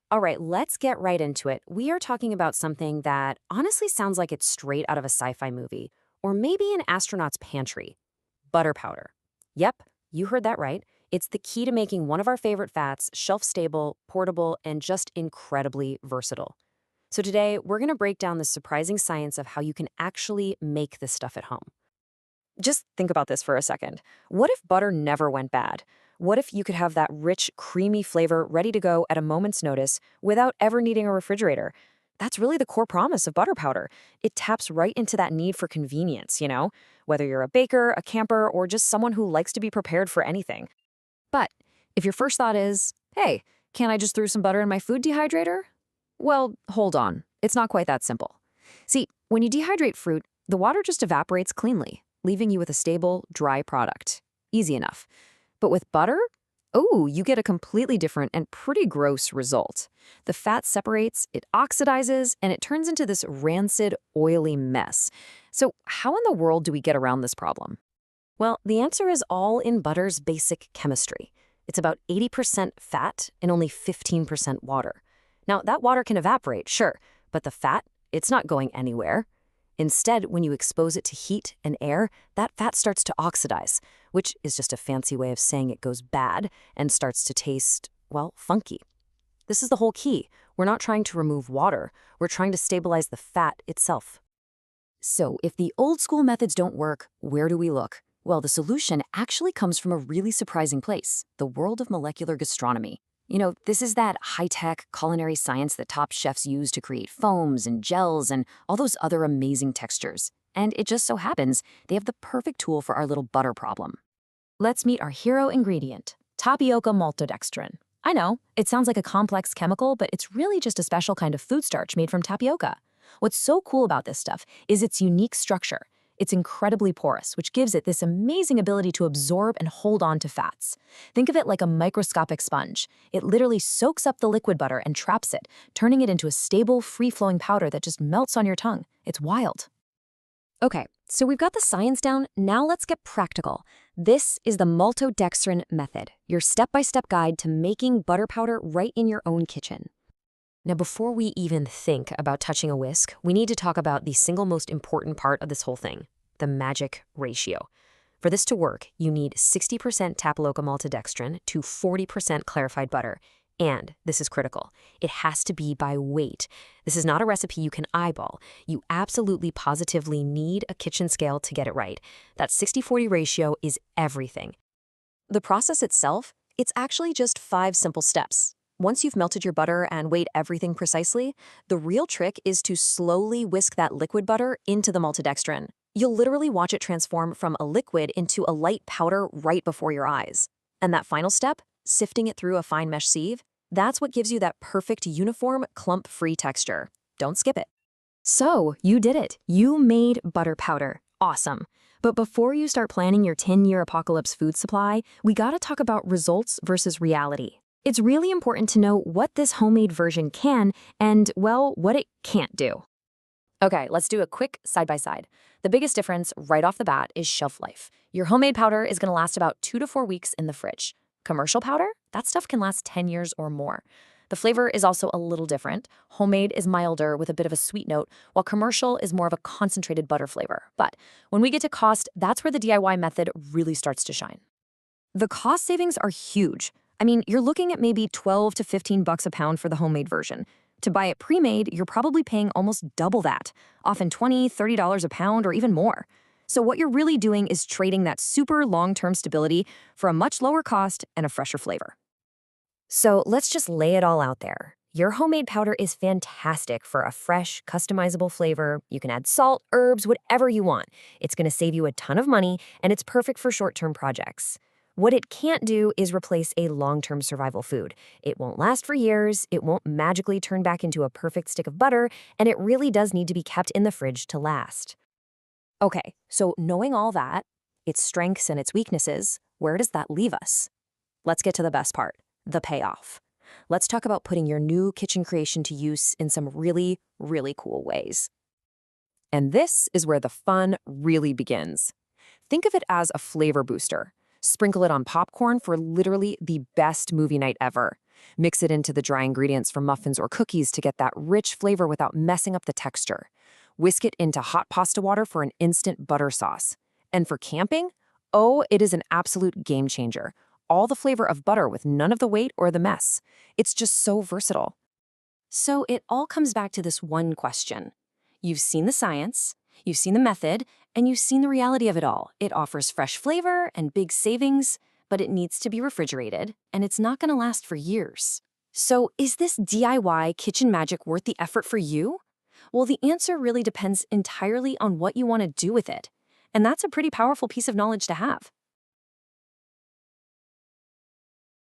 All right, let's get right into it. We are talking about something that honestly sounds like it's straight out of a sci-fi movie, or maybe an astronaut's pantry. Butter powder. Yep, you heard that right. It's the key to making one of our favorite fats shelf-stable, portable, and just incredibly versatile. So today, we're going to break down the surprising science of how you can actually make this stuff at home. Just think about this for a second. What if butter never went bad? What if you could have that rich, creamy flavor ready to go at a moment's notice without ever needing a refrigerator? That's really the core promise of butter powder. It taps right into that need for convenience, whether you're a baker, a camper, or just someone who likes to be prepared for anything. But if your first thought is, hey, can't I just throw some butter in my food dehydrator? Well, hold on. It's not quite that simple. See, when you dehydrate fruit, the water just evaporates cleanly, leaving you with a stable, dry product. Easy enough. But with butter, oh, you get a completely different and pretty gross result. The fat separates, it oxidizes, and it turns into this rancid, oily mess. So how in the world do we get around this problem? Well, the answer is all in butter's basic chemistry. It's about 80% fat and only 15% water. Now, that water can evaporate, sure, but the fat, it's not going anywhere. Instead, when you expose it to heat and air, that fat starts to oxidize, which is just a fancy way of saying it goes bad and starts to taste, well, funky. This is the whole key. We're not trying to remove water. We're trying to stabilize the fat itself. So if the old school methods don't work, where do we look? Well, the solution actually comes from a really surprising place, the world of molecular gastronomy. This is that high-tech culinary science that top chefs use to create foams and gels and all those other amazing textures. And it just so happens they have the perfect tool for our little butter problem. Let's meet our hero ingredient, tapioca maltodextrin. I know, it sounds like a complex chemical, but it's really just a special kind of food starch made from tapioca. What's so cool about this stuff is its unique structure. It's incredibly porous, which gives it this amazing ability to absorb and hold on to fats. Think of it like a microscopic sponge. It literally soaks up the liquid butter and traps it, turning it into a stable, free-flowing powder that just melts on your tongue. It's wild. Okay, so we've got the science down. Now let's get practical. This is the Maltodextrin method, your step-by-step guide to making butter powder right in your own kitchen. Now, before we even think about touching a whisk, we need to talk about the single most important part of this whole thing, the magic ratio. For this to work, you need 60% tapioca maltodextrin to 40% clarified butter. And this is critical. It has to be by weight. This is not a recipe you can eyeball. You absolutely positively need a kitchen scale to get it right. That 60-40 ratio is everything. The process itself, it's actually just 5 simple steps. Once you've melted your butter and weighed everything precisely, the real trick is to slowly whisk that liquid butter into the maltodextrin. You'll literally watch it transform from a liquid into a light powder right before your eyes. And that final step, sifting it through a fine mesh sieve, that's what gives you that perfect uniform, clump-free texture. Don't skip it. So, you did it. You made butter powder. Awesome. But before you start planning your 10-year apocalypse food supply, we gotta talk about results versus reality. It's really important to know what this homemade version can and, well, what it can't do. Okay, let's do a quick side-by-side. The biggest difference right off the bat is shelf life. Your homemade powder is going to last about 2 to 4 weeks in the fridge. Commercial powder? That stuff can last 10 years or more. The flavor is also a little different. Homemade is milder with a bit of a sweet note, while commercial is more of a concentrated butter flavor. But when we get to cost, that's where the DIY method really starts to shine. The cost savings are huge. I mean, you're looking at maybe 12 to 15 bucks a pound for the homemade version. To buy it pre-made, you're probably paying almost double that, often $20, $30 a pound or even more. So what you're really doing is trading that super long-term stability for a much lower cost and a fresher flavor. So let's just lay it all out there. Your homemade powder is fantastic for a fresh, customizable flavor. You can add salt, herbs, whatever you want. It's going to save you a ton of money, and it's perfect for short-term projects. What it can't do is replace a long-term survival food. It won't last for years, it won't magically turn back into a perfect stick of butter, and it really does need to be kept in the fridge to last. Okay, so knowing all that, its strengths and its weaknesses, where does that leave us? Let's get to the best part, the payoff. Let's talk about putting your new kitchen creation to use in some really, really cool ways. And this is where the fun really begins. Think of it as a flavor booster. Sprinkle it on popcorn for literally the best movie night ever. Mix it into the dry ingredients for muffins or cookies to get that rich flavor without messing up the texture. Whisk it into hot pasta water for an instant butter sauce. And for camping, oh, it is an absolute game changer. All the flavor of butter with none of the weight or the mess. It's just so versatile. So it all comes back to this one question. You've seen the science, you've seen the method, and you've seen the reality of it all. It offers fresh flavor and big savings, but it needs to be refrigerated, and it's not going to last for years. So is this DIY kitchen magic worth the effort for you? Well, the answer really depends entirely on what you want to do with it. And that's a pretty powerful piece of knowledge to have.